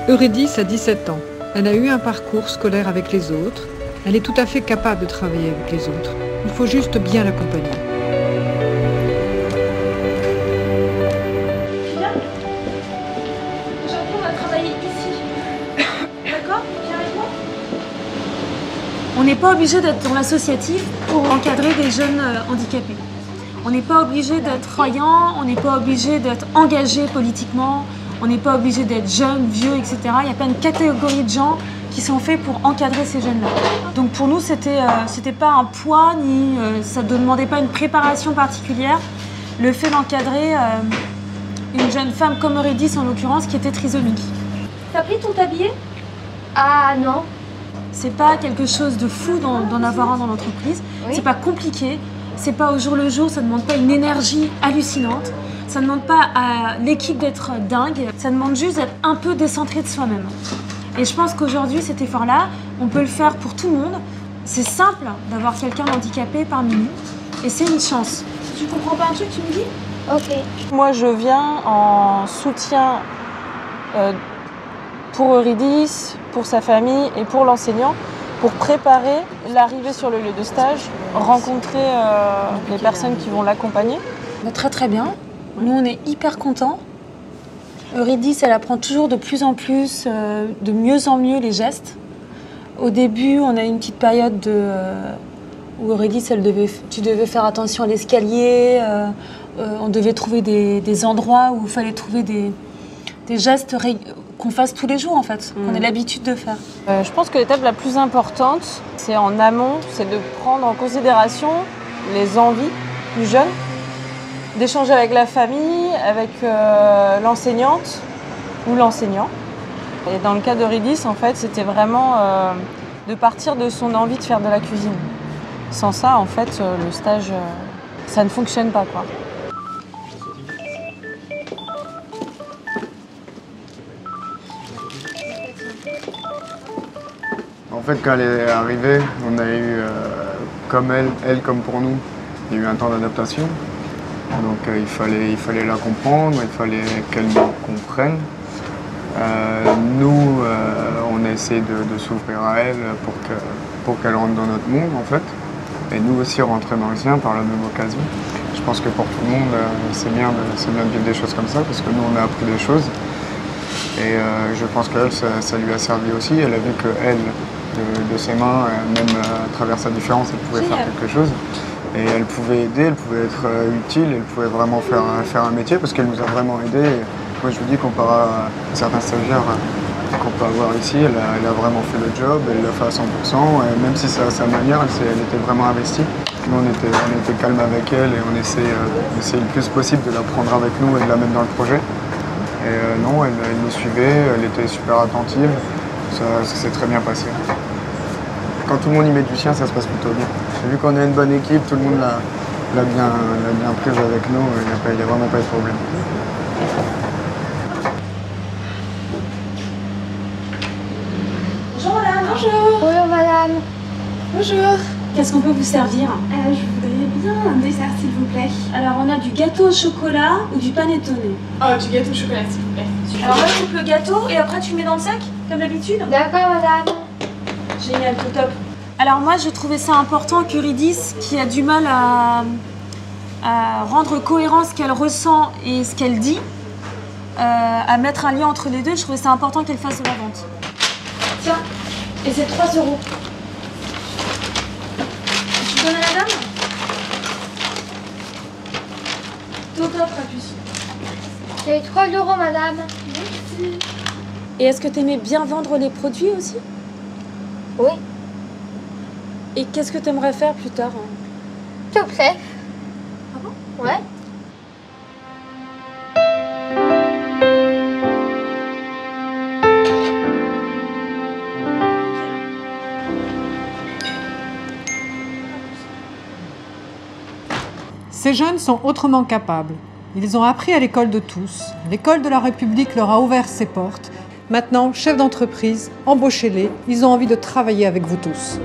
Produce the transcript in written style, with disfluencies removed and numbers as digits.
Eurydice a 17 ans. Elle a eu un parcours scolaire avec les autres. Elle est tout à fait capable de travailler avec les autres. Il faut juste bien l'accompagner. Viens. Aujourd'hui, on va travailler ici. D'accord? Viens avec moi. On n'est pas obligé d'être dans l'associatif pour encadrer des jeunes handicapés. On n'est pas obligé d'être croyant, on n'est pas obligé d'être engagé politiquement, on n'est pas obligé d'être jeune, vieux, etc. Il y a plein de catégories de gens qui sont faits pour encadrer ces jeunes-là. Donc pour nous, c'était pas un poids, ni ça ne demandait pas une préparation particulière. Le fait d'encadrer une jeune femme comme Eurydice, en l'occurrence, qui était trisomique. T'as pris ton tablier? Ah non. C'est pas quelque chose de fou d'en avoir un dans l'entreprise. Oui. C'est pas compliqué. C'est pas au jour le jour, ça ne demande pas une énergie hallucinante. Ça ne demande pas à l'équipe d'être dingue. Ça demande juste d'être un peu décentré de soi-même. Et je pense qu'aujourd'hui, cet effort-là, on peut le faire pour tout le monde. C'est simple d'avoir quelqu'un d'handicapé parmi nous. Et c'est une chance. Tu comprends pas un truc, tu me dis? Ok. Moi, je viens en soutien pour Eurydice, pour sa famille et pour l'enseignant, pour préparer l'arrivée sur le lieu de stage, rencontrer les personnes qui vont l'accompagner. Très très bien. Nous, on est hyper contents. Eurydice, elle apprend toujours de plus en plus, de mieux en mieux les gestes. Au début, on a eu une petite période où Eurydice, tu devais faire attention à l'escalier. On devait trouver des endroits où il fallait trouver des gestes qu'on fasse tous les jours, en fait, qu'on ait l'habitude de faire. Je pense que l'étape la plus importante, c'est en amont, c'est de prendre en considération les envies du jeune, d'échanger avec la famille, avec l'enseignante ou l'enseignant. Et dans le cas d'Eurydice, en fait, c'était vraiment de partir de son envie de faire de la cuisine. Sans ça, en fait, le stage, ça ne fonctionne pas, quoi. En fait, quand elle est arrivée, on a eu, comme elle comme pour nous, il y a eu un temps d'adaptation. Donc il fallait la comprendre, il fallait qu'elle nous comprenne. Nous, on a essayé de s'ouvrir à elle pour qu'elle rentre dans notre monde, en fait. Et nous aussi rentrer dans le sien par la même occasion. Je pense que pour tout le monde, c'est bien de vivre des choses comme ça, parce que nous, on a appris des choses. Et je pense qu'elle, ça lui a servi aussi. Elle a vu qu'elle, de ses mains, même à travers sa différence, elle pouvait faire quelque chose. Et elle pouvait aider, elle pouvait être utile, elle pouvait vraiment faire un métier parce qu'elle nous a vraiment aidés. Moi je vous dis, comparé à certains stagiaires qu'on peut avoir ici, elle a vraiment fait le job, elle l'a fait à 100%. Et même si c'est à sa manière, elle était vraiment investie. Nous on était calme avec elle et on essayait le plus possible de la prendre avec nous et de la mettre dans le projet. Et non, elle nous suivait, elle était super attentive, ça s'est très bien passé. Quand tout le monde y met du sien, ça se passe plutôt bien. Vu qu'on a une bonne équipe, tout le monde l'a bien prise avec nous, il n'y a vraiment pas de problème. Bonjour madame. Bonjour. Bonjour madame. Bonjour. Qu'est-ce qu'on peut vous servir? Je voudrais bien un dessert s'il vous plaît. Alors on a du gâteau au chocolat ou du panettone. Oh, du gâteau au chocolat s'il vous plaît. Alors moi je coupe le gâteau et après tu le mets dans le sac, comme d'habitude? D'accord madame. Génial, tout top. Alors moi, je trouvais ça important qu'Eurydice, qui a du mal à rendre cohérent ce qu'elle ressent et ce qu'elle dit, à mettre un lien entre les deux, je trouvais ça important qu'elle fasse de la vente. Tiens, et c'est 3 €. Tu donnes à la dame? Top, Rapus. C'est 3 € madame. Merci. Et est-ce que tu aimais bien vendre les produits aussi? Oui. Et qu'est-ce que tu aimerais faire plus tard? Top chef. Ah bon? Ouais. Ces jeunes sont autrement capables. Ils ont appris à l'école de tous. L'école de la République leur a ouvert ses portes. Maintenant, chefs d'entreprise, embauchez-les. Ils ont envie de travailler avec vous tous.